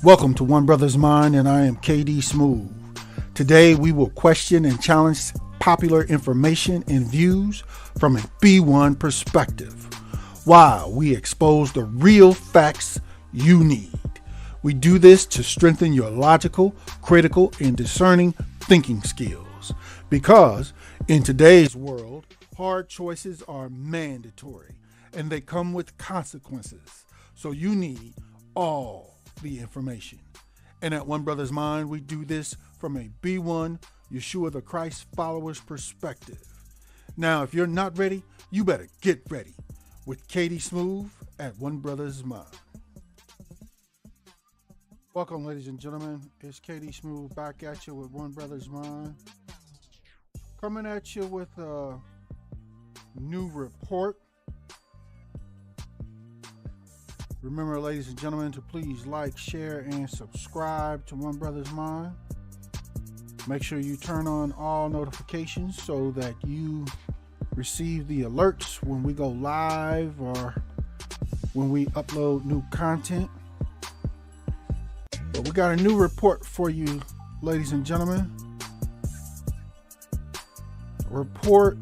Welcome to One Brothas Mind, and I am KD Smooth. Today we will question and challenge popular information and views from a B1 perspective, while we expose the real facts you need. We do this to strengthen your logical, critical, and discerning thinking skills, because in today's world, hard choices are mandatory and they come with consequences. So you need all the information. And at One Brothas Mind, we do this from a B1 Yeshua the Christ followers perspective. Now, if you're not ready, you better get ready with KD Smooth at One Brothas Mind. Welcome, ladies and gentlemen. It's KD Smooth back at you with One Brothas Mind. Coming at you with a new report. Remember, ladies and gentlemen, to please like, share, and subscribe to One Brothas Mind. Make sure you turn on all notifications so that you receive the alerts when we go live or when we upload new content. But we got a new report for you, ladies and gentlemen. A report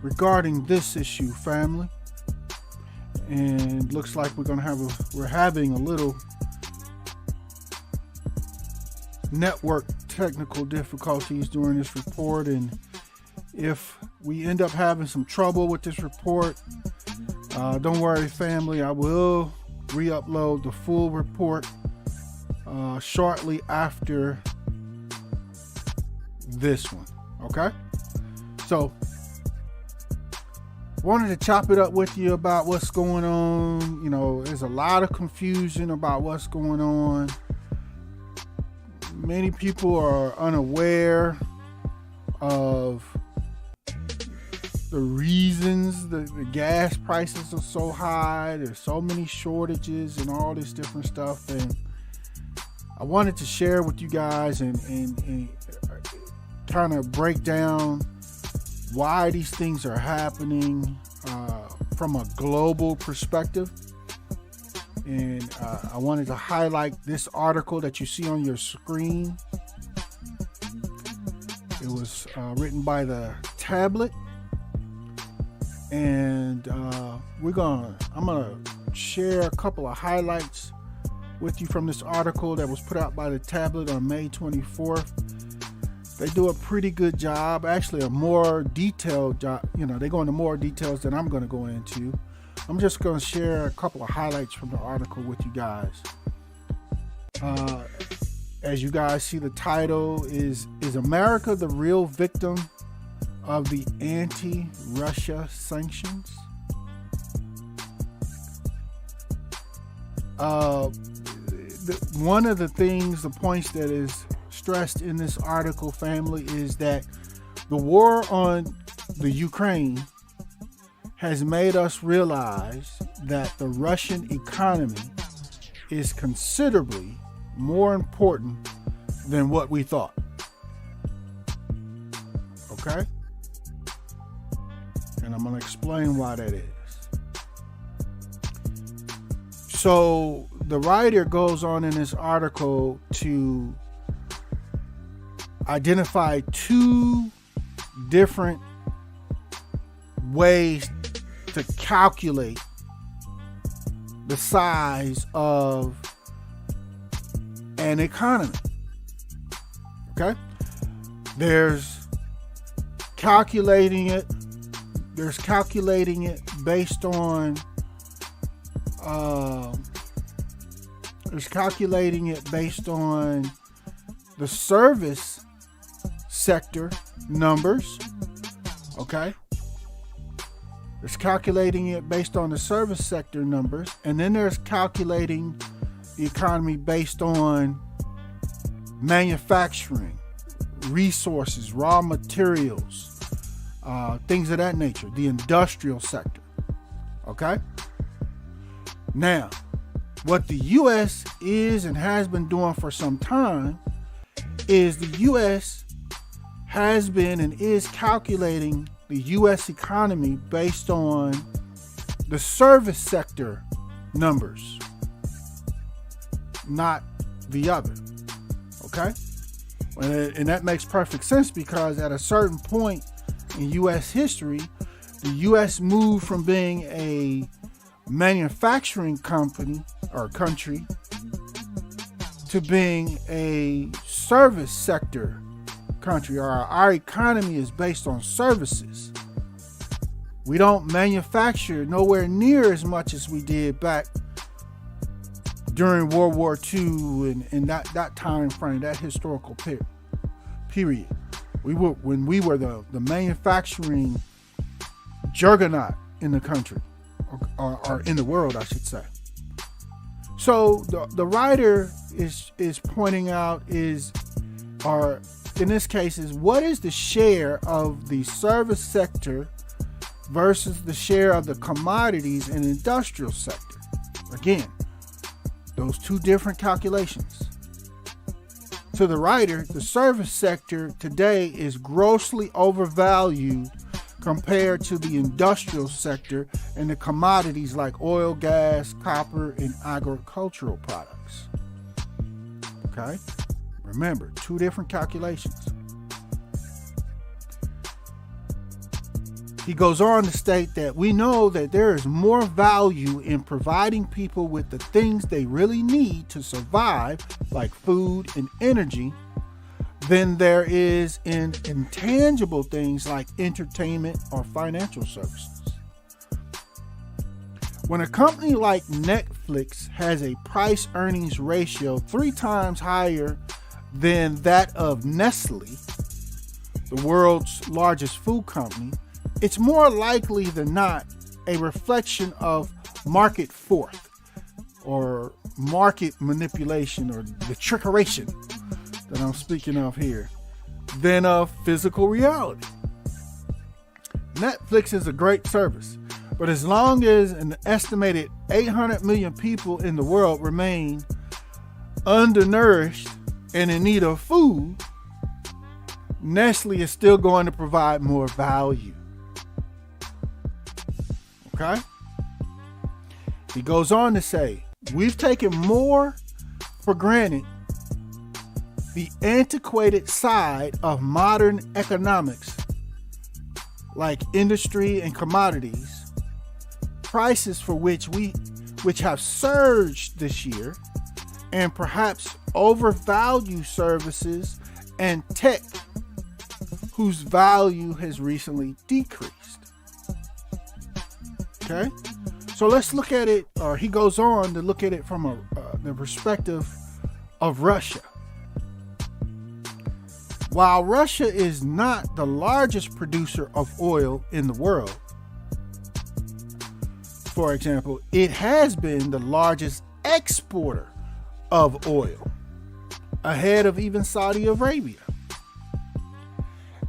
regarding this issue, family. And looks like we're having a little network technical difficulties during this report, and if we end up having some trouble with this report, don't worry, family, I will re-upload the full report shortly after this one. Okay, so wanted to chop it up with you about what's going on. You know, there's a lot of confusion about what's going on. Many people are unaware of the reasons the gas prices are so high. There's so many shortages and all this different stuff. And I wanted to share with you guys and kind of break down why these things are happening from a global perspective. And I wanted to highlight this article that you see on your screen. It was written by the Tablet, and I'm gonna share a couple of highlights with you from this article that was put out by the Tablet on May 24th. They do a pretty good job, actually a more detailed job. You know, they go into more details than I'm going to go into. I'm just going to share a couple of highlights from the article with you guys. As you guys see, the title is America the real victim of the anti-Russia sanctions? One of the points that is stressed in this article, family, is that the war on the Ukraine has made us realize that the Russian economy is considerably more important than what we thought. Okay? And I'm going to explain why that is. So the writer goes on in this article to identify two different ways to calculate the size of an economy. Okay? There's calculating it based on the service sector numbers. Okay, there's calculating it based on the service sector numbers, and then there's calculating the economy based on manufacturing, resources, raw materials, things of that nature, the industrial sector. Okay, now what the U.S. is and has been doing for some time is the U.S. has been and is calculating the U.S. economy based on the service sector numbers. not the other. Okay? And that makes perfect sense, because at a certain point in U.S. history, the U.S. moved from being a manufacturing company or country to being a service sector country. Our economy is based on services. We don't manufacture nowhere near as much as we did back during World War II and that time frame, that historical period. When we were the manufacturing juggernaut in the country, or in the world, I should say. So the writer is pointing out or in this case, what is the share of the service sector versus the share of the commodities and industrial sector? Again, those two different calculations. To the writer, the service sector today is grossly overvalued compared to the industrial sector and the commodities like oil, gas, copper, and agricultural products. Okay? Remember, two different calculations. He goes on to state that we know that there is more value in providing people with the things they really need to survive, like food and energy, than there is in intangible things like entertainment or financial services. When a company like Netflix has a price-earnings ratio 3 times higher than that of Nestle, the world's largest food company, it's more likely than not a reflection of market force or market manipulation, or the trickeration that I'm speaking of here, than of physical reality. Netflix is a great service, but as long as an estimated 800 million people in the world remain undernourished and in need of food, Nestle is still going to provide more value. Okay? He goes on to say, we've taken more for granted the antiquated side of modern economics, like industry and commodities, prices for which have surged this year, and perhaps overvalue services and tech whose value has recently decreased. Okay, so let's look at it, or he goes on to look at it from the perspective of Russia. While Russia is not the largest producer of oil in the world, for example, it has been the largest exporter of oil, ahead of even Saudi Arabia.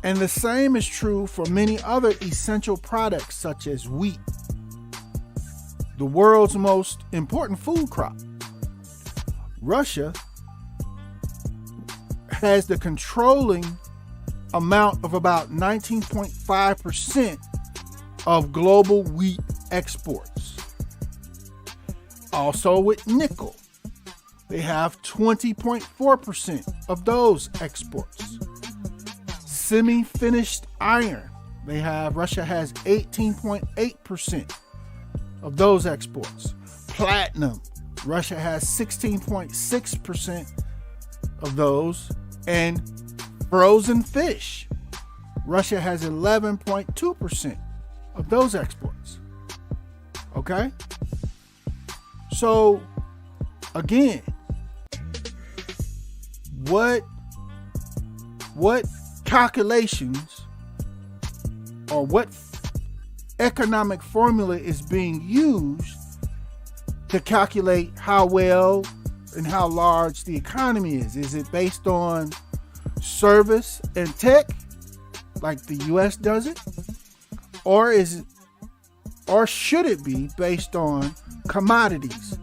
And the same is true for many other essential products such as wheat, the world's most important food crop. Russia has the controlling amount of about 19.5% of global wheat exports. Also with nickel, they have 20.4% of those exports. Semi-finished iron, Russia has 18.8% of those exports. Platinum, Russia has 16.6% of those. And frozen fish, Russia has 11.2% of those exports. Okay? So, again, what calculations or what economic formula is being used to calculate how well and how large the economy is? Is it based on service and tech, like the U.S. does it, or should it be based on commodities,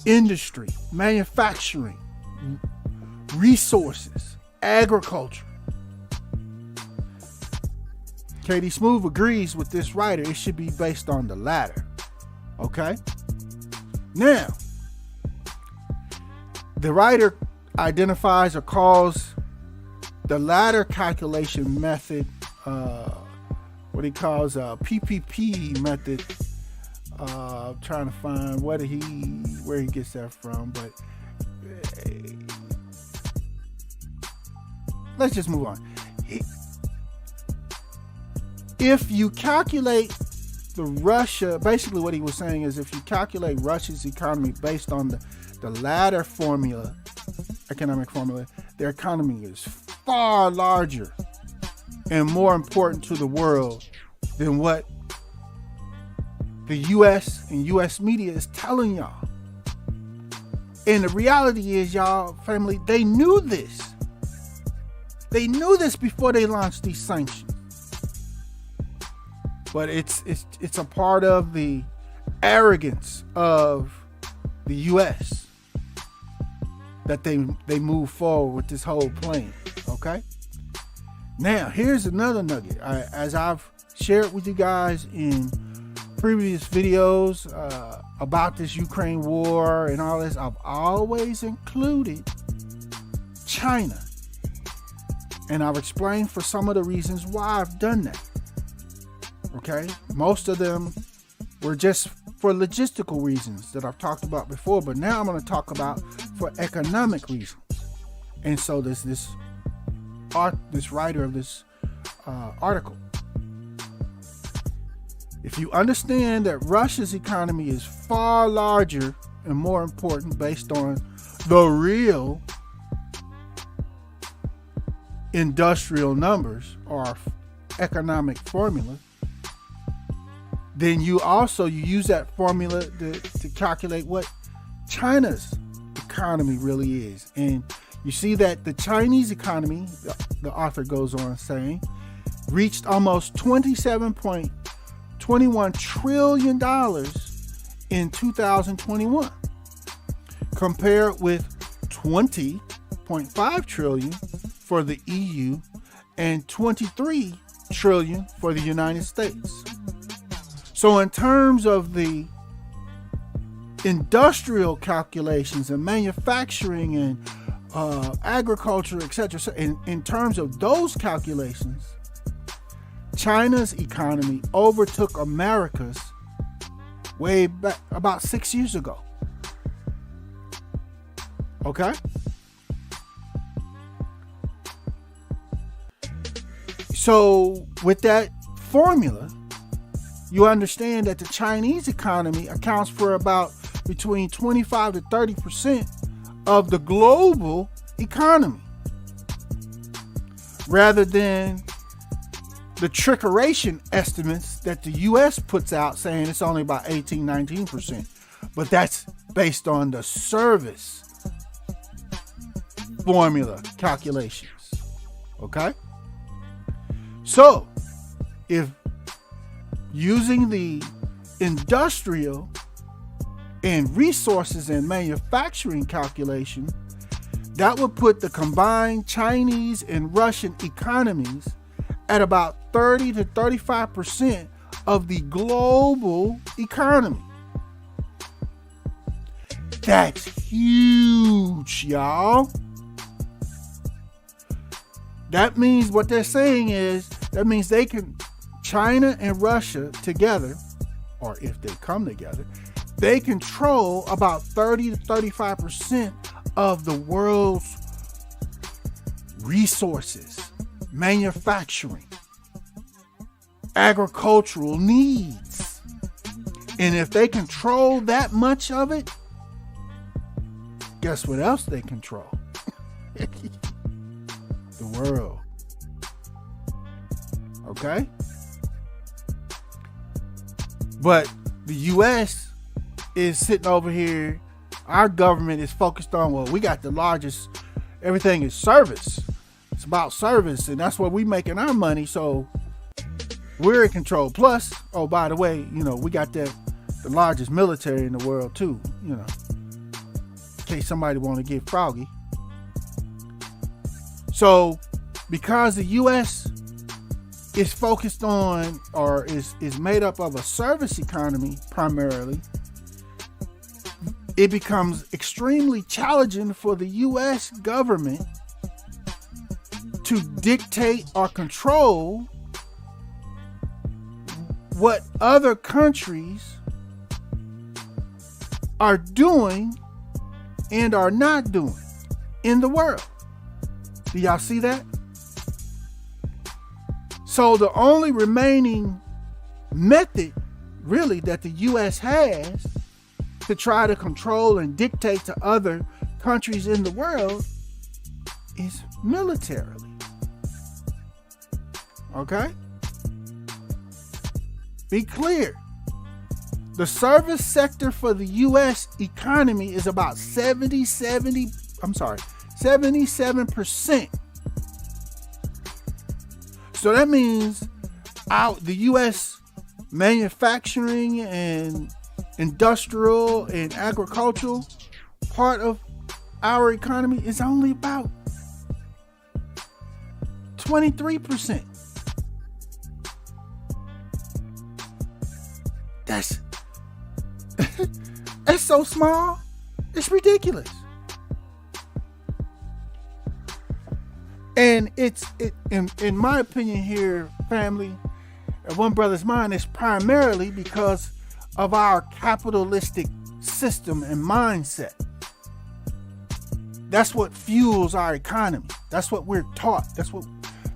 industry, manufacturing, resources, agriculture? KD Smooth agrees with this writer. It should be based on the latter. Okay? Now, The writer identifies or calls the latter calculation method what he calls a PPP method. Trying to find where he gets that from, but let's just move on. If you calculate basically what he was saying is if you calculate Russia's economy based on the latter formula, economic formula, their economy is far larger and more important to the world than what the U.S. and U.S. media is telling y'all. And the reality is, y'all, family, they knew this. They knew this before they launched these sanctions. But it's a part of the arrogance of the U.S. that they move forward with this whole plan. Okay? Now, here's another nugget. As I've shared with you guys in previous videos about this Ukraine war and all this, I've always included China. And I've explained for some of the reasons why I've done that. Okay? Most of them were just for logistical reasons that I've talked about before, but now I'm going to talk about for economic reasons. And so there's this writer of this article. If you understand that Russia's economy is far larger and more important based on the real industrial numbers or economic formula, then you use that formula to calculate what China's economy really is. And you see that the Chinese economy, the author goes on saying, reached almost $27.21 trillion in 2021, compared with $20.5 trillion for the EU and $23 trillion for the United States. So in terms of the industrial calculations and manufacturing and agriculture, etc., in terms of those calculations, China's economy overtook America's way back about 6 years ago. Okay? So with that formula, you understand that the Chinese economy accounts for about between 25 to 30% of the global economy, rather than the trickeration estimates that the U.S. puts out saying it's only about 18, 19%. But that's based on the service formula calculations. Okay? So, if using the industrial and resources and manufacturing calculation, that would put the combined Chinese and Russian economies at about 30 to 35% of the global economy. That's huge, y'all. That means what they're saying is, that means they can, China and Russia together, or if they come together, they control about 30 to 35% of the world's resources, manufacturing, agricultural needs. And if they control that much of it, guess what else they control? The world. Okay? But the U.S. is sitting over here. Our government is focused on, well, we got the largest, everything is service. It's about service, and that's where we making our money, so we're in control. Plus, oh, by the way, we got the largest military in the world too, in case somebody want to get froggy. So, because the U.S. is focused on, or is made up of a service economy primarily, it becomes extremely challenging for the U.S. government to dictate or control what other countries are doing and are not doing in the world. Do y'all see that? So the only remaining method really that the U.S. has to try to control and dictate to other countries in the world is militarily. Okay? Be clear. The service sector for the U.S. economy is about 77%. So that means the U.S. manufacturing and industrial and agricultural part of our economy is only about 23%. That's so small. It's ridiculous. And in my opinion here, family, at One Brothas Mind, is primarily because of our capitalistic system and mindset. That's what fuels our economy. That's what we're taught. That's what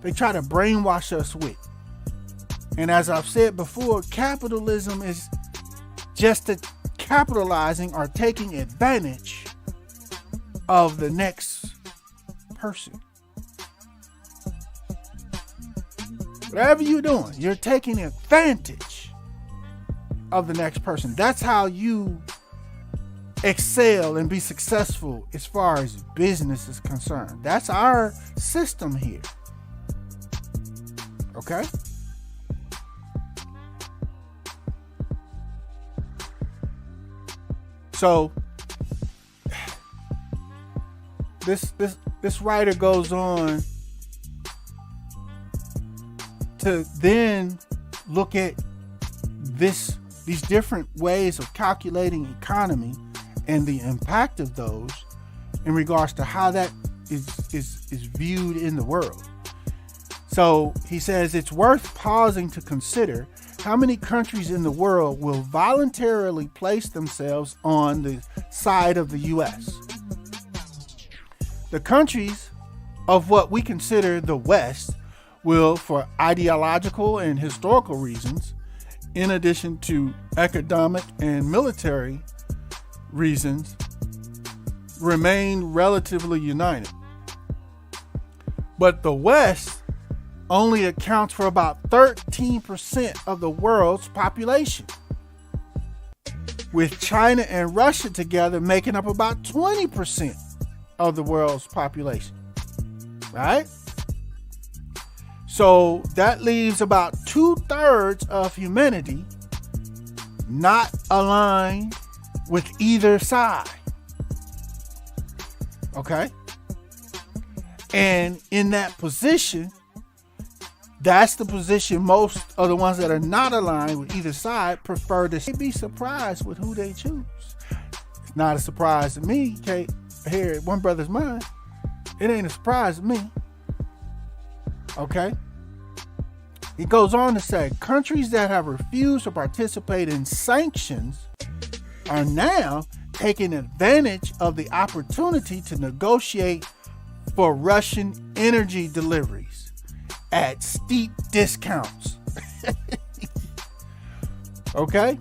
they try to brainwash us with. And as I've said before, capitalism is just capitalizing or taking advantage of the next person. Whatever you're doing, you're taking advantage of the next person. That's how you excel and be successful as far as business is concerned. That's our system here. Okay? So this writer goes on to then look at these different ways of calculating economy and the impact of those in regards to how that is viewed in the world. So he says it's worth pausing to consider how many countries in the world will voluntarily place themselves on the side of the U.S. The countries of what we consider the West will, for ideological and historical reasons, in addition to economic and military reasons, remain relatively united. But the West only accounts for about 13% of the world's population, with China and Russia together making up about 20% of the world's population, right? So that leaves about 2/3 of humanity not aligned with either side. Okay? And in that position, that's the position most of the ones that are not aligned with either side prefer to be surprised with who they choose. It's not a surprise to me, Kate, here at One Brothas Mind. It ain't a surprise to me. Okay? He goes on to say, countries that have refused to participate in sanctions are now taking advantage of the opportunity to negotiate for Russian energy deliveries at steep discounts. Okay?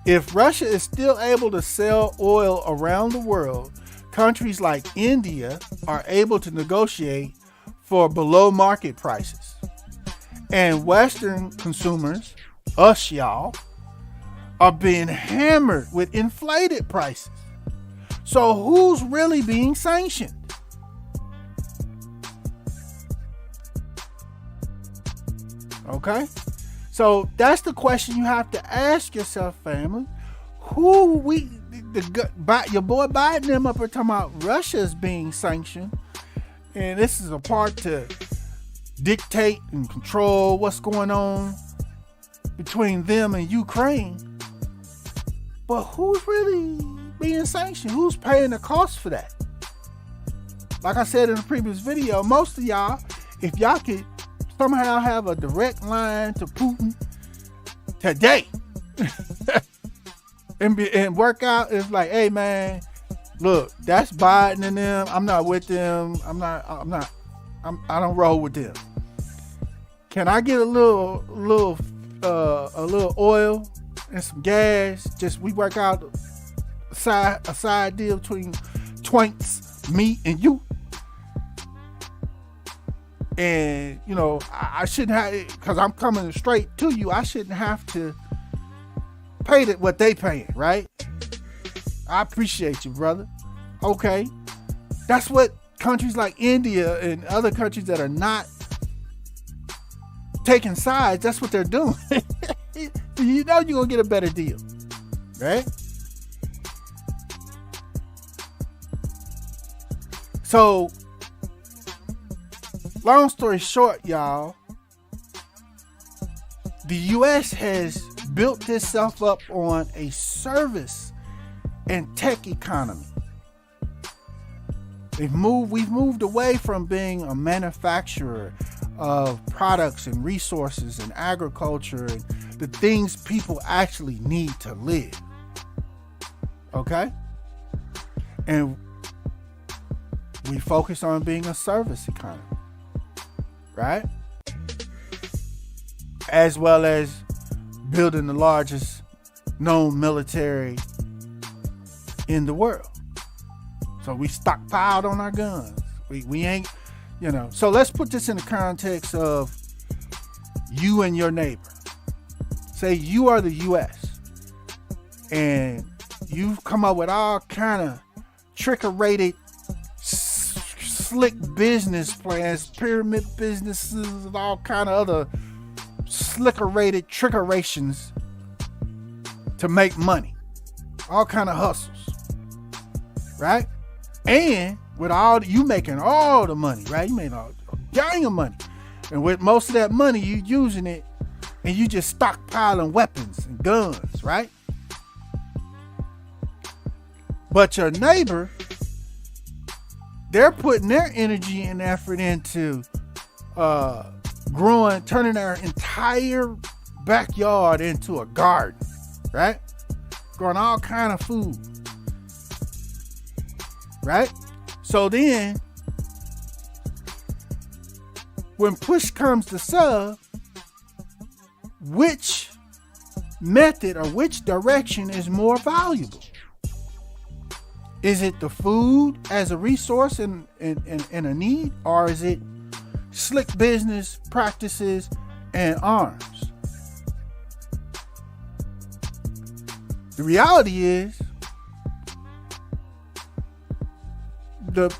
If Russia is still able to sell oil around the world, countries like India are able to negotiate for below market prices. And Western consumers, us y'all, are being hammered with inflated prices. So who's really being sanctioned? Okay? So that's the question you have to ask yourself, family. Your boy Biden them up here talking about Russia's being sanctioned, and this is a part to dictate and control what's going on between them and Ukraine. But who's really being sanctioned? Who's paying the cost for that? Like I said in the previous video, most of y'all, if y'all could somehow have a direct line to Putin today and work out, it's like, hey man, look, that's Biden and them. I'm not with them. I don't roll with them. Can I get a little oil and some gas? Just we work out a side deal between Twinks, me, and you. And you know, I shouldn't have, because I'm coming straight to you. I shouldn't have to pay what they paying, right? I appreciate you, brother. Okay, that's what countries like India and other countries that are not taking sides, that's what they're doing. You know you're gonna get a better deal, right? So long story short, y'all, the US has built itself up on a service and tech economy. We've moved away from being a manufacturer of products and resources and agriculture and the things people actually need to live. Okay? And we focus on being a service economy. Right? As well as building the largest known military in the world. So we stockpiled on our guns. We ain't, you know. So let's put this in the context of you and your neighbor. Say you are the US and you've come up with all kind of trick-orated, slick business plans, pyramid businesses, and all kind of other slick-orated trick-orations to make money. All kind of hustles. Right? And with all you making all the money, right? You made a gang of money. And with most of that money, you using it and you just stockpiling weapons and guns, right? But your neighbor, they're putting their energy and effort into turning their entire backyard into a garden, right? Growing all kind of food. Right? So then, when push comes to shove, which method or which direction is more valuable? Is it the food as a resource and a need, or is it slick business practices and arms? The reality is, the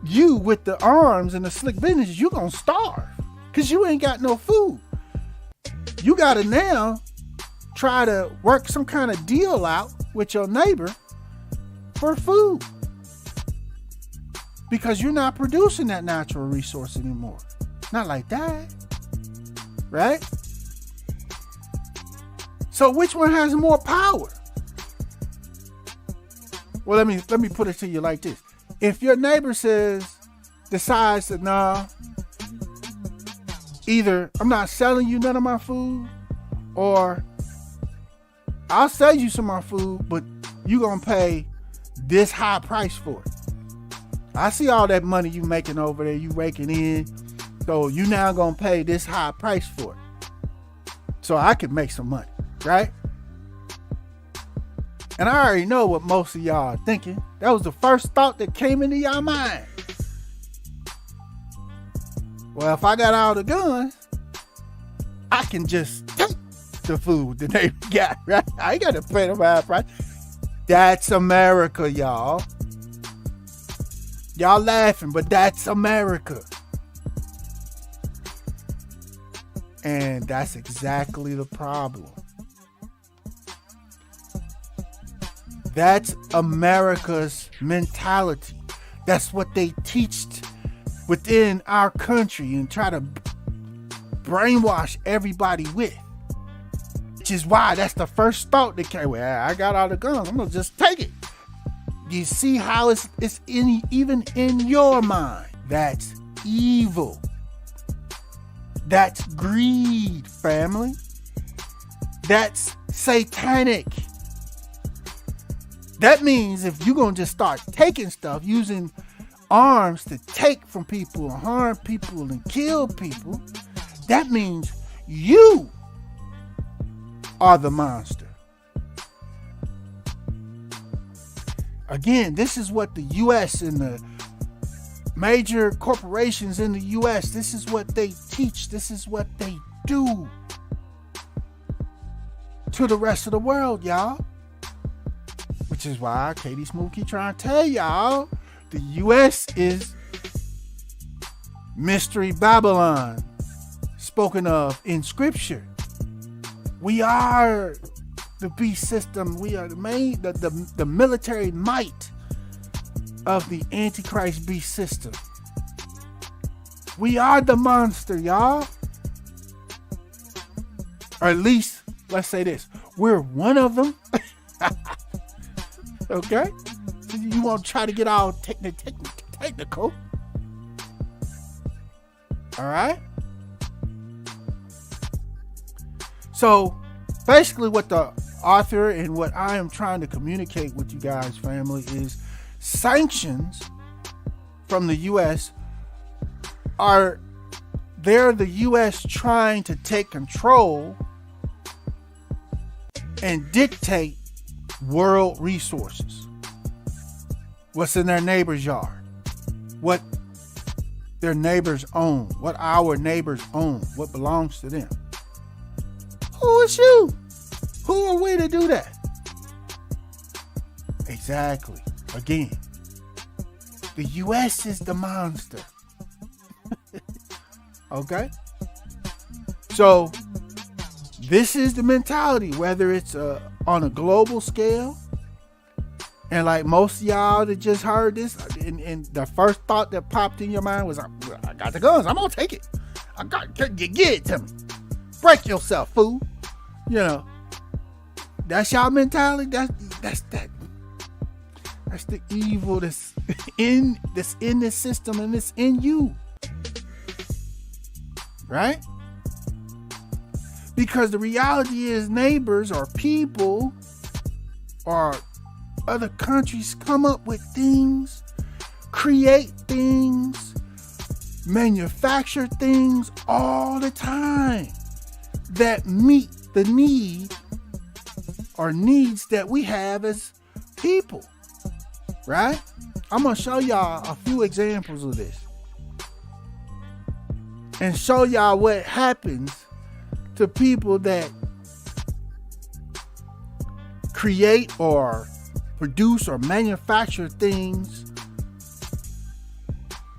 you with the arms and the slick business, you gonna starve because you ain't got no food. You gotta now try to work some kind of deal out with your neighbor for food because you're not producing that natural resource anymore. Not like that, right? So which one has more power? Well, let me put it to you like this. If your neighbor decides that, nah, either I'm not selling you none of my food, or I'll sell you some of my food, but you gonna pay this high price for it. I see all that money you making over there, you raking in, so you now gonna pay this high price for it, so I can make some money, right? And I already know what most of y'all are thinking. That was the first thought that came into your mind. Well, if I got all the guns, I can just take the food that they got, right? I ain't got to pay them high price. That's America, y'all. Y'all laughing, but that's America. And that's exactly the problem. That's America's mentality. That's what they teach within our country and try to brainwash everybody with. which is why that's the first thought that came. Well, I got all the guns. I'm gonna just take it. You see how it's even in your mind. That's evil. That's greed, family. That's satanic. That means if you're going to just start taking stuff, using arms to take from people and harm people and kill people, that means you are the monster. Again, this is what the U.S. and the major corporations in the U.S., this is what they teach. This is what they do to the rest of the world, y'all. Which is why KD Smooth keep trying to tell y'all the U.S. is Mystery Babylon, spoken of in Scripture. We are the beast system. We are the military might of the Antichrist beast system. We are the monster, y'all. Or at least, let's say this, we're one of them. Okay? So you won't try to get all technical. All right? So, basically what the author and what I am trying to communicate with you guys, family, is sanctions from the U.S. they're the U.S. trying to take control and dictate world resources. What's in their neighbor's yard, what their neighbors own, what our neighbors own, what belongs to them. Who is you? Who are we to do that? Exactly. Again, the U.S. is the monster. Okay? So, this is the mentality, whether it's on a global scale, and like most of y'all that just heard this, and the first thought that popped in your mind was, I got the guns, I'm gonna take it. Get it to me. Break yourself, fool. You know, that's y'all mentality. That's the evil that's in this system, and it's in you. Right? Because the reality is neighbors or people or other countries come up with things, create things, manufacture things all the time that meet the need or needs that we have as people. Right? I'm going to show y'all a few examples of this and show y'all what happens to people that create or produce or manufacture things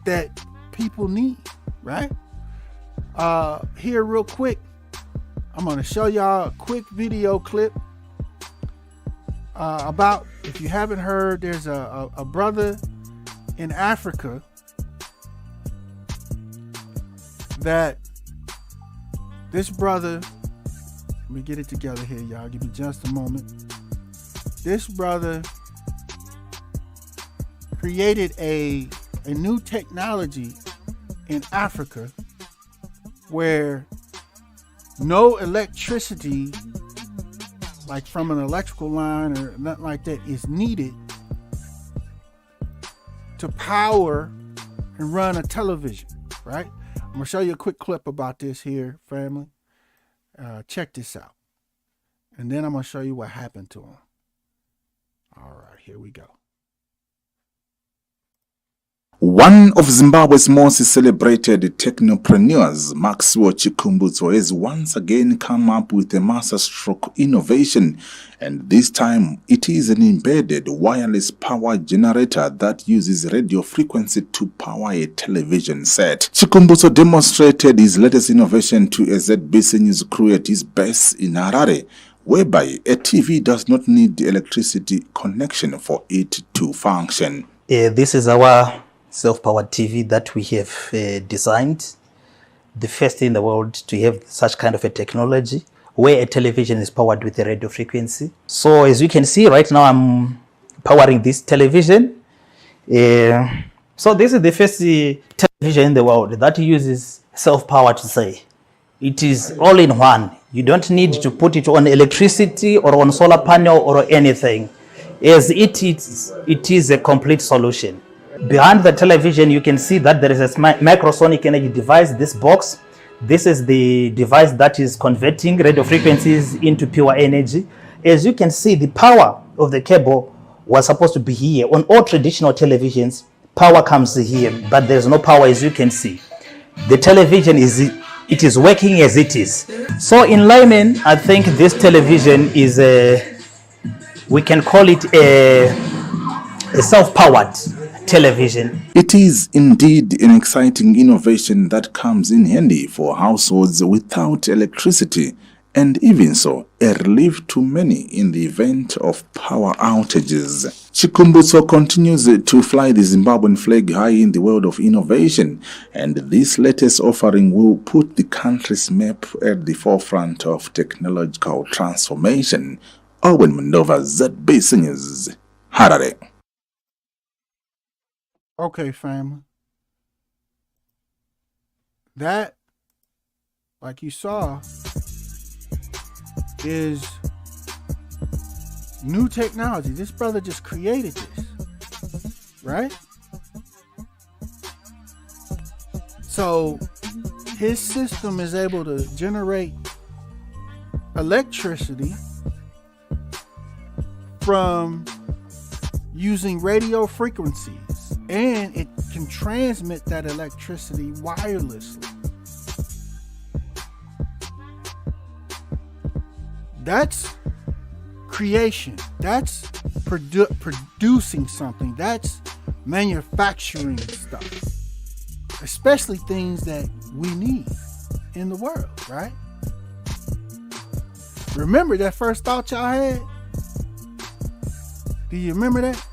that people need, right? Here real quick, I'm going to show y'all a quick video clip about, if you haven't heard, there's a brother in Africa that this brother, let me get it together here, y'all. Give me just a moment. This brother created a new technology in Africa where no electricity, like from an electrical line or nothing like that, is needed to power and run a television, right? I'm going to show you a quick clip about this here, family. Check this out. And then I'm going to show you what happened to him. All right, here we go. One of Zimbabwe's most celebrated technopreneurs, Maxwell Chikumbutso, has once again come up with a masterstroke innovation, and this time it is an embedded wireless power generator that uses radio frequency to power a television set. Chikumbutso demonstrated his latest innovation to a ZBC News crew at his base in Harare, whereby a TV does not need the electricity connection for it to function. This is our self-powered TV that we have designed, the first in the world to have such kind of a technology where a television is powered with a radio frequency. So as you can see right now, I'm powering this television. So this is the first television in the world that uses self-power to say. It is all in one. You don't need to put it on electricity or on solar panel or anything. As it is a complete solution. Behind the television, you can see that there is a microsonic energy device, this box. This is the device that is converting radio frequencies into pure energy. As you can see, the power of the cable was supposed to be here. On all traditional televisions, power comes here, but there's no power, as you can see. The television is working as it is. So in layman, I think this television is we can call it a self-powered television. It is indeed an exciting innovation that comes in handy for households without electricity, and even so, a relief to many in the event of power outages. Chikumbutso continues to fly the Zimbabwean flag high in the world of innovation, and this latest offering will put the country's map at the forefront of technological transformation. Owen Mandova, ZBC News, Harare. Okay, family. That, like you saw, is new technology. This brother just created this, right? So his system is able to generate electricity from using radio frequencies, and it can transmit that electricity wirelessly. That's creation. That's producing something. That's manufacturing stuff, especially things that we need in the world, right? Remember that first thought y'all had? Do you remember that?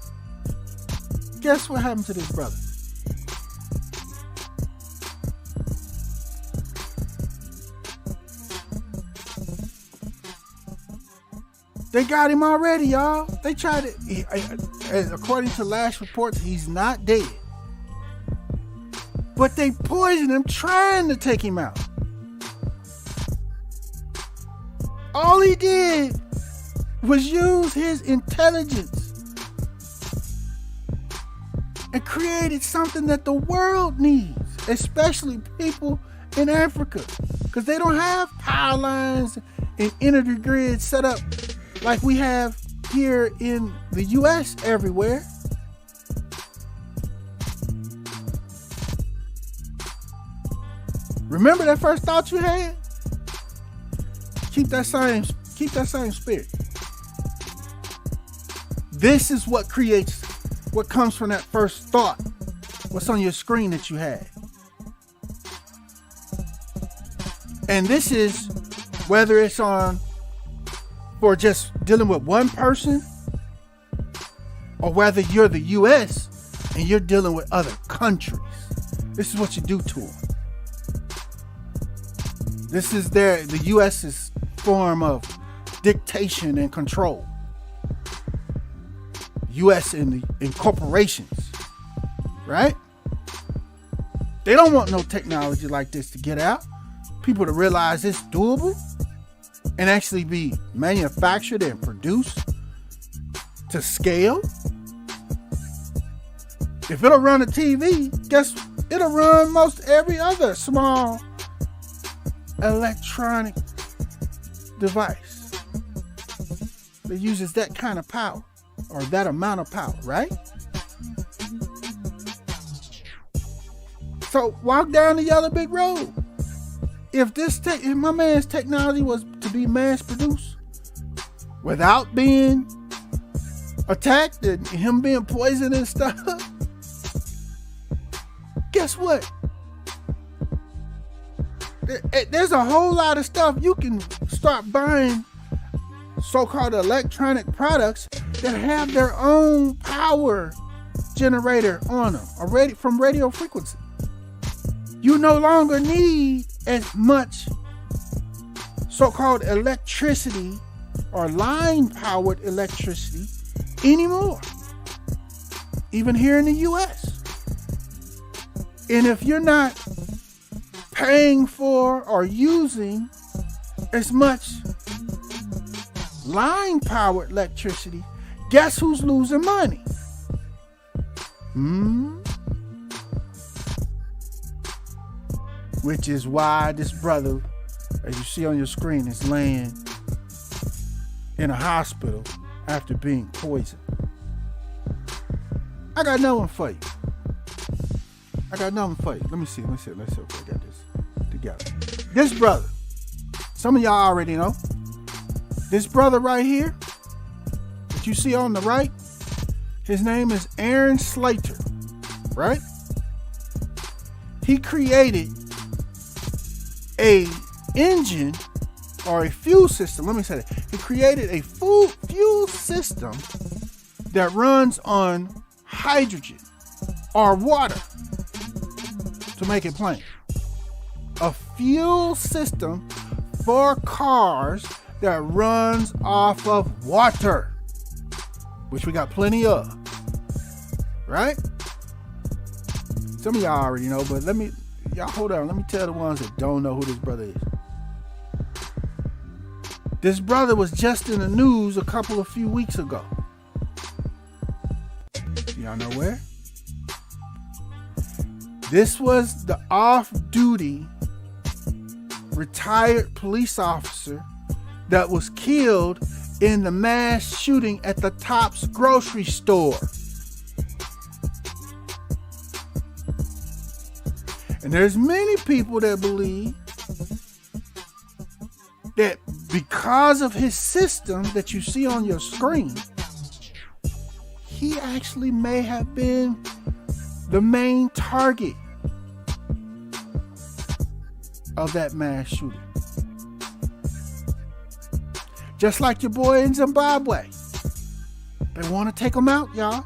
Guess what happened to this brother? They got him already, y'all. They tried to, according to last reports, he's not dead. But they poisoned him trying to take him out. All he did was use his intelligence and created something that the world needs, especially people in Africa, because they don't have power lines and energy grids set up like we have here in the US everywhere. Remember that first thought you had? Keep that same spirit. This is what creates what comes from that first thought. What's on your screen that you had. And this is whether it's on for just dealing with one person, or whether you're the US and you're dealing with other countries. This is what you do to them. This is the US's form of dictation and control. US in corporations, right? They don't want no technology like this to get out. People to realize it's doable and actually be manufactured and produced to scale. If it'll run a TV, guess it'll run most every other small electronic device that uses that kind of power or that amount of power, right? So walk down the yellow brick road. If my man's technology was to be mass produced without being attacked and him being poisoned and stuff, guess what? There's a whole lot of stuff you can start buying, so-called electronic products that have their own power generator on them already from radio frequency. You no longer need as much so-called electricity or line-powered electricity anymore, even here in the U.S. And if you're not paying for or using as much line-powered electricity, guess who's losing money? Which is why this brother, as you see on your screen, is laying in a hospital after being poisoned. I got another one for you. Let me see if I got this together. This brother, some of y'all already know. This brother right here, that you see on the right, his name is Aaron Slater, right? He created a engine or a fuel system. Let me say that. He created a fuel system that runs on hydrogen or water, to make it plain. A fuel system for cars that runs off of water, which we got plenty of, right? Some of y'all already know, but y'all hold on. Let me tell the ones that don't know who this brother is. This brother was just in the news a few weeks ago. Y'all know where? This was the off-duty retired police officer that was killed in the mass shooting at the Tops grocery store. And there's many people that believe that because of his system that you see on your screen, he actually may have been the main target of that mass shooting. Just like your boy in Zimbabwe. They want to take him out, y'all.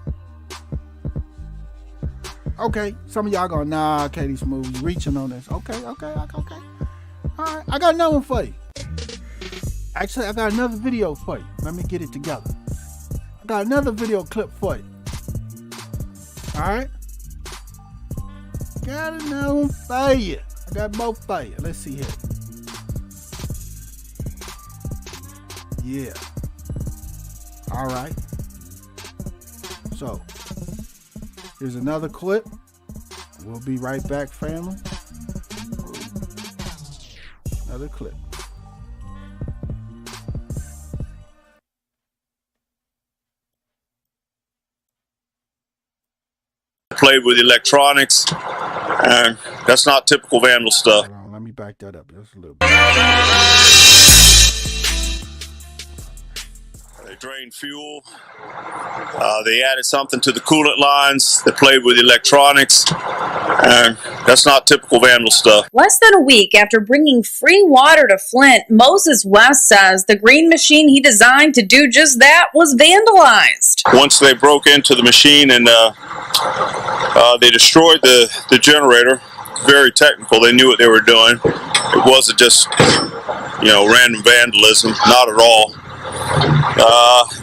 Okay, some of y'all going, nah, KD Smooth, you reaching on this. Okay. All right, I got another one for you. Actually, I got another video for you. Let me get it together. I got another video clip for you. All right? Got another one for you. I got both for you. Let's see here. Yeah. All right. So, here's another clip. We'll be right back, family. Another clip. Played with electronics, and that's not typical vandal stuff. Hold on, let me back that up just a little bit. They drained fuel. They added something to the coolant lines. They played with electronics, and that's not typical vandal stuff. Less than a week after bringing free water to Flint, Moses West says the green machine he designed to do just that was vandalized. Once they broke into the machine and they destroyed the generator, very technical. They knew what they were doing. It wasn't just, random vandalism. Not at all.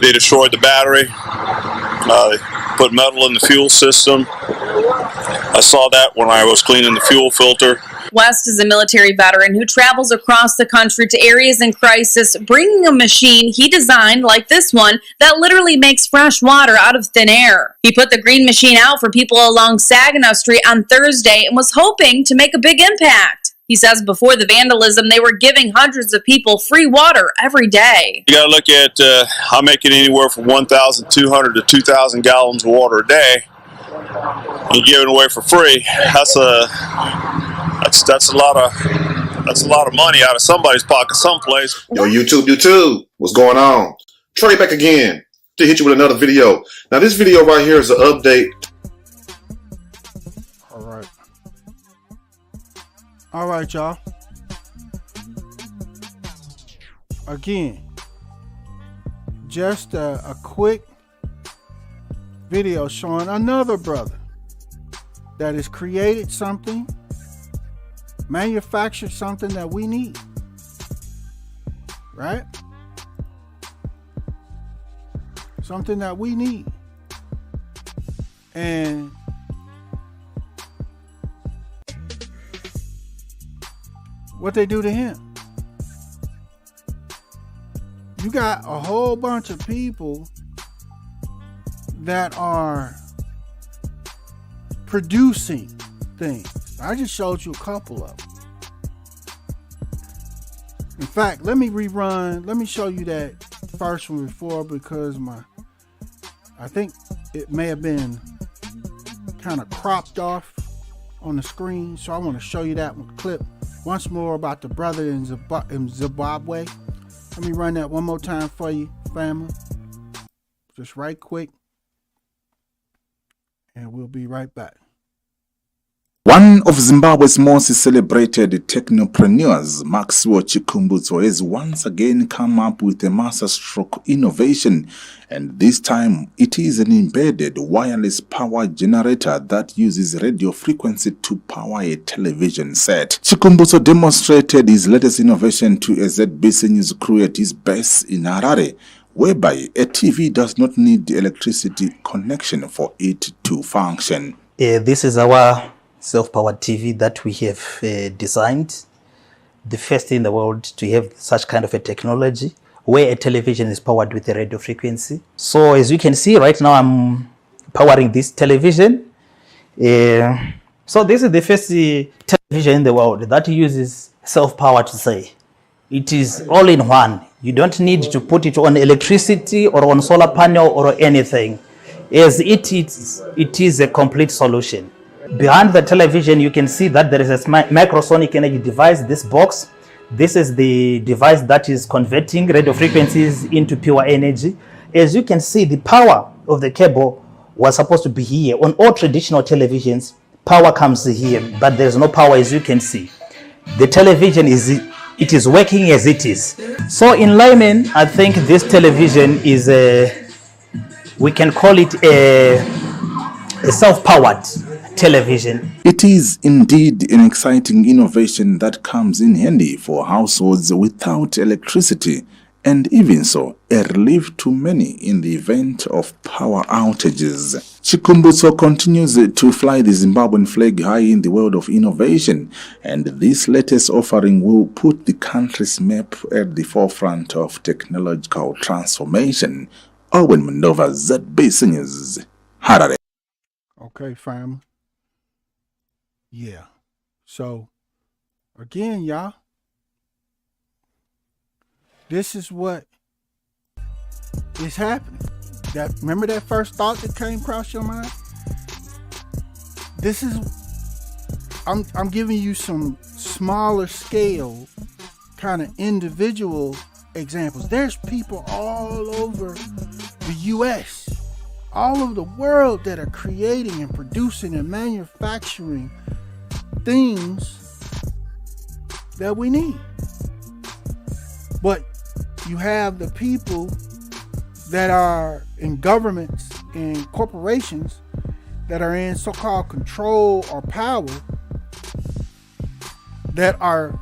They destroyed the battery. They put metal in the fuel system. I saw that when I was cleaning the fuel filter. West is a military veteran who travels across the country to areas in crisis, bringing a machine he designed, like this one, that literally makes fresh water out of thin air. He put the green machine out for people along Saginaw Street on Thursday and was hoping to make a big impact. He says before the vandalism, they were giving hundreds of people free water every day. You got to look at, I'm making anywhere from 1,200 to 2,000 gallons of water a day and giving away for free. That's a lot of money out of somebody's pocket someplace. Yo, YouTube, what's going on? Trey back again to hit you with another video. Now this video right here is an update. All right, y'all. Again, just a quick video showing another brother that has created something, manufactured something that we need. right? Something that we need. And what they do to him. You got a whole bunch of people that are producing things. I just showed you a couple of them. In fact, let me show you that first one before, because I think it may have been kind of cropped off on the screen. So I want to show you that one clip once more about the brother in Zimbabwe. Let me run that one more time for you, family. Just right quick. And we'll be right back. One of Zimbabwe's most celebrated technopreneurs, Maxwell Chikumbutso, has once again come up with a masterstroke innovation, and this time it is an embedded wireless power generator that uses radio frequency to power a television set. Chikumbutso demonstrated his latest innovation to a ZBC News crew at his base in Harare, whereby a TV does not need the electricity connection for it to function. This is our self-powered TV that we have designed, the first in the world to have such kind of a technology where a television is powered with a radio frequency. So as you can see right now, I'm powering this television. So this is the first television in the world that uses self-power to say. It is all in one. You don't need to put it on electricity or on solar panel or anything. As it is a complete solution. Behind the television, you can see that there is a microsonic energy device, this box. This is the device that is converting radio frequencies into pure energy. As you can see, the power of the cable was supposed to be here. On all traditional televisions, power comes here, but there's no power, as you can see. The television is working as it is. So in layman, I think this television is we can call it a self-powered television. It is indeed an exciting innovation that comes in handy for households without electricity, and even so, a relief to many in the event of power outages. Chikumbutso continues to fly the Zimbabwean flag high in the world of innovation, and this latest offering will put the country's map at the forefront of technological transformation. Owen Mandova, ZBC News, Harare. Okay, family. Yeah. So, again, y'all, this is what is happening. Remember that first thought that came across your mind? This is, I'm giving you some smaller scale kind of individual examples. There's people all over the U.S., all over the world that are creating and producing and manufacturing things that we need. But you have the people that are in governments and corporations that are in so-called control or power that are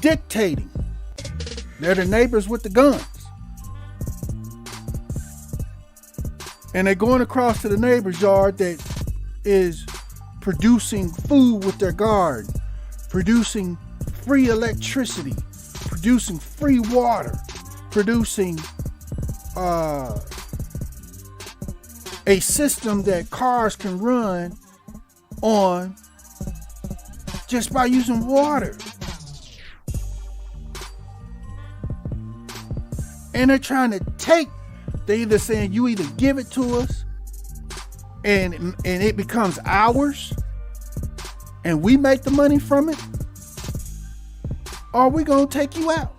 dictating. They're the neighbors with the guns. And they're going across to the neighbor's yard that is producing food with their garden, producing free electricity, producing free water, producing a system that cars can run on just by using water. And they're trying to take, they're either saying you either give it to us and it becomes ours and we make the money from it, or we gonna take you out.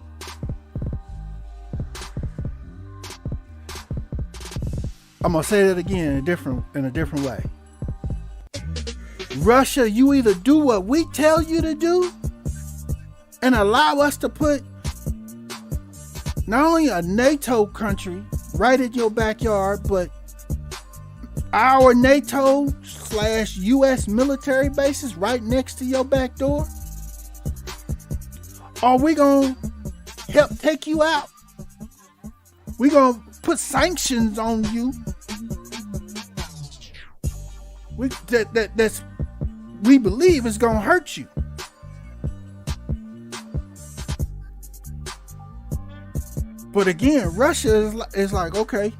I'm gonna say that again in a different way. Russia, you either do what we tell you to do and allow us to put not only a NATO country right in your backyard, but our NATO/US military bases right next to your back door. Are we gonna help take you out. We're going to put sanctions on you. We believe it's going to hurt you. But again, Russia is like, okay,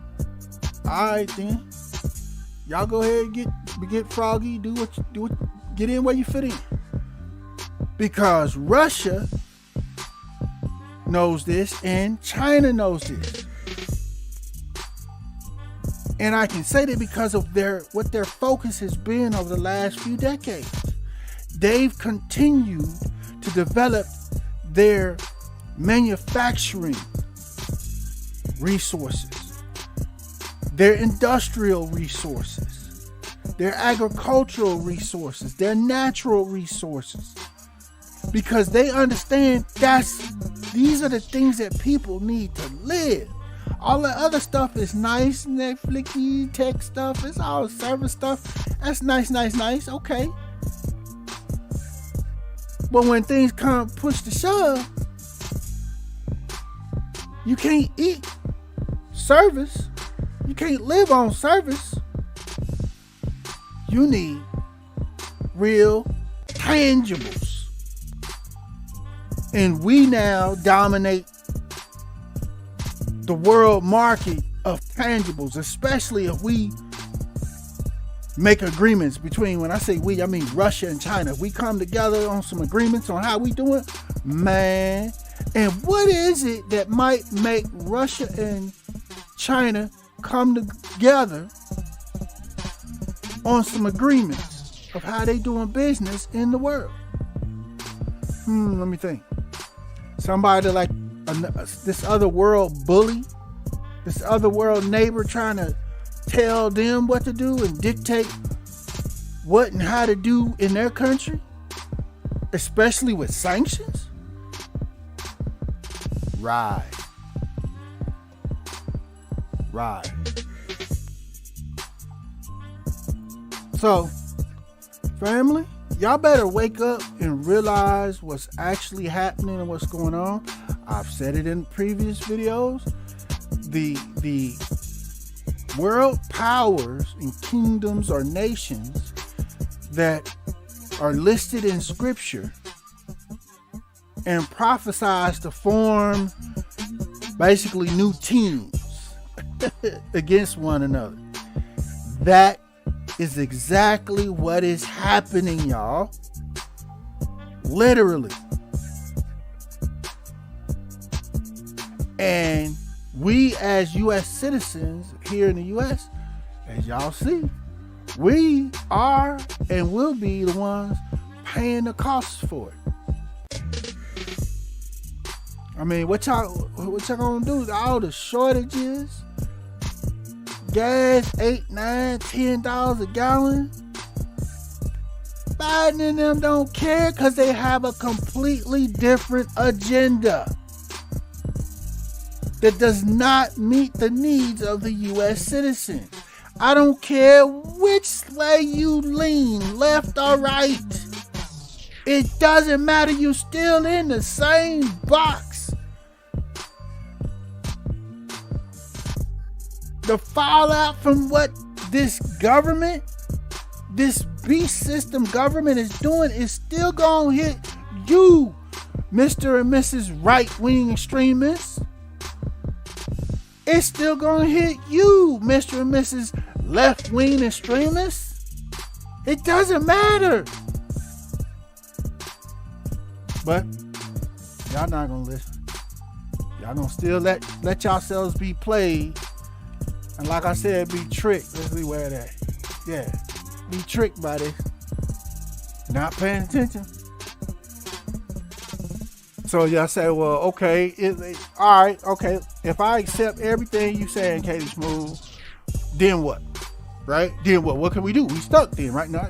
all right then. Y'all go ahead and get froggy, do what, get in where you fit in. Because Russia knows this and China knows this. And I can say that because of what their focus has been over the last few decades. They've continued to develop their manufacturing resources, their industrial resources, their agricultural resources, their natural resources. Because they understand these are the things that people need to live. All the other stuff is nice, Netflix, tech stuff, it's all service stuff. That's nice, okay. But when things come push to shove, you can't eat service. You can't live on service. You need real tangibles. And we now dominate the world market of tangibles, especially if we make agreements between, when I say we, I mean Russia and China. If we come together on some agreements on how we do it, man. And what is it that might make Russia and China come together on some agreements of how they doing business in the world? Let me think. Somebody like this other world bully, this other world neighbor trying to tell them what to do and dictate what and how to do in their country, especially with sanctions? Right. So, family, y'all better wake up and realize what's actually happening and what's going on. I've said it in previous videos. The world powers and kingdoms or nations that are listed in scripture and prophesied to form basically new teams against one another. That is exactly what is happening, y'all. Literally. And we as U.S. citizens here in the U.S., as y'all see, we are and will be the ones paying the costs for it. I mean, what y'all gonna do? All the shortages, gas, $8, $9, $10 a gallon. Biden and them don't care because they have a completely different agenda that does not meet the needs of the U.S. citizen. I don't care which way you lean, left or right. It doesn't matter. You still in the same box. The fallout from what this government, this beast system government is doing is still gonna hit you, Mr. and Mrs. Right-wing extremists. It's still gonna hit you, Mr. and Mrs. Left-wing extremists. It doesn't matter. But y'all not gonna listen. Y'all gonna still let yourselves be played. And like I said, be tricked. Let's see where that. Yeah. Be tricked by this. Not paying attention. So y'all say, well, okay, all right, okay. If I accept everything you saying, Katie Smooth, then what? Right? Then what? What can we do? We stuck then, right? Now,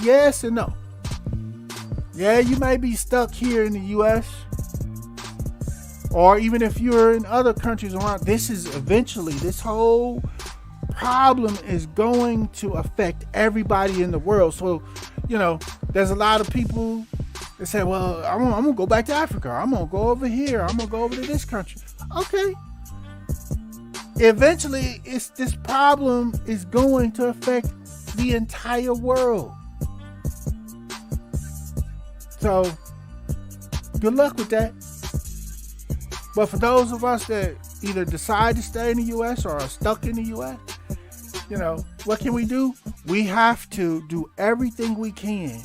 yes and no. Yeah, you may be stuck here in the U.S. Or even if you're in other countries around, this whole problem is going to affect everybody in the world. So, there's a lot of people They say, well, I'm gonna go back to Africa. I'm gonna go over here. I'm gonna go over to this country. Okay. Eventually, this problem is going to affect the entire world. So, good luck with that. But for those of us that either decide to stay in the U.S. or are stuck in the U.S., you know, what can we do? We have to do everything we can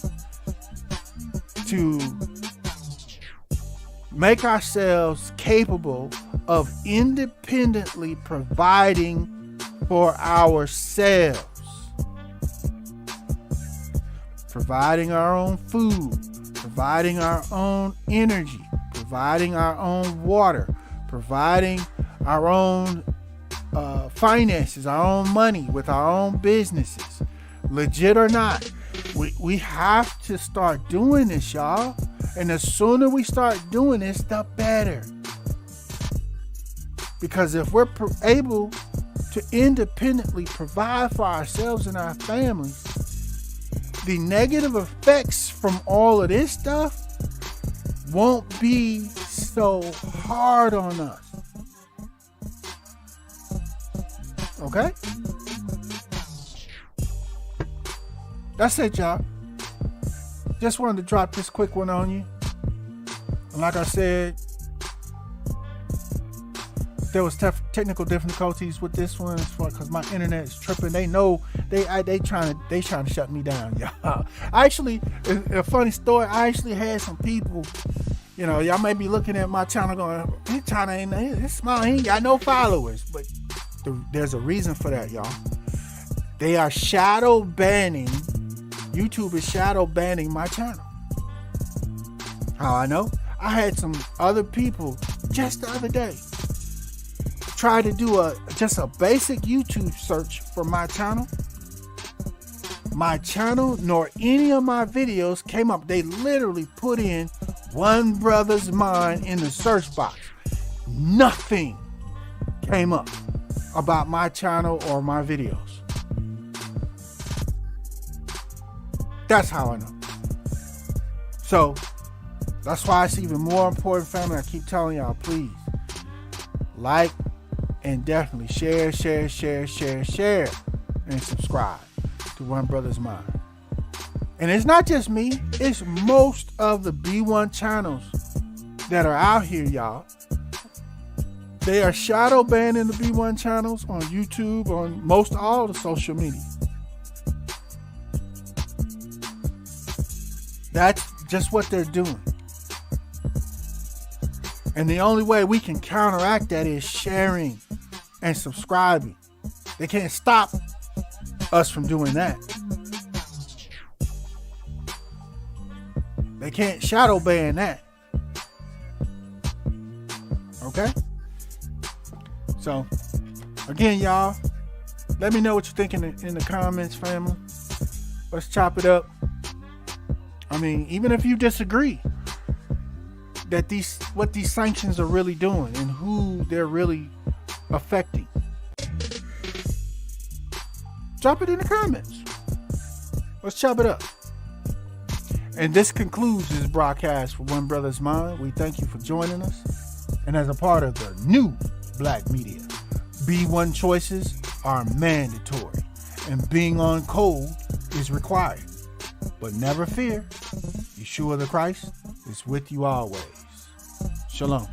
to make ourselves capable of independently providing for ourselves. Providing our own food, providing our own energy, providing our own water, providing our own finances, our own money with our own businesses. Legit or not, we have to start doing this, y'all. And the sooner we start doing this, the better. Because if we're able to independently provide for ourselves and our families, the negative effects from all of this stuff won't be so hard on us. Okay? That's it, y'all. Just wanted to drop this quick one on you. And like I said, there was technical difficulties with this one because my internet is tripping. They know they trying to shut me down, y'all. Actually, a funny story. I actually had some people, you know, y'all may be looking at my channel going, "This channel ain't small. He ain't got no followers." But there's a reason for that, y'all. They are shadow banning. YouTube is shadow banning my channel. How I know? I had some other people just the other day try to do just a basic YouTube search for my channel. My channel nor any of my videos came up. They literally put in One Brothas Mind in the search box. Nothing came up about my channel or my videos. That's how I know. So that's why it's even more important, family. I keep telling y'all, please like and definitely share, and subscribe to One Brothas Mind. And it's not just me, it's most of the B1 channels that are out here, y'all. They are shadow banning the B1 channels on YouTube, on most all the social media. That's just what they're doing. And the only way we can counteract that is sharing and subscribing. They can't stop us from doing that. They can't shadow ban that. Okay? So, again, y'all, let me know what you're thinking in the comments, family. Let's chop it up. I mean, even if you disagree that what these sanctions are really doing and who they're really affecting, drop it in the comments. Let's chop it up. And this concludes this broadcast for One Brothas Mind. We thank you for joining us. And as a part of the new Black media, B1 choices are mandatory and being on code is required. But never fear, Yeshua the Christ is with you always. Shalom.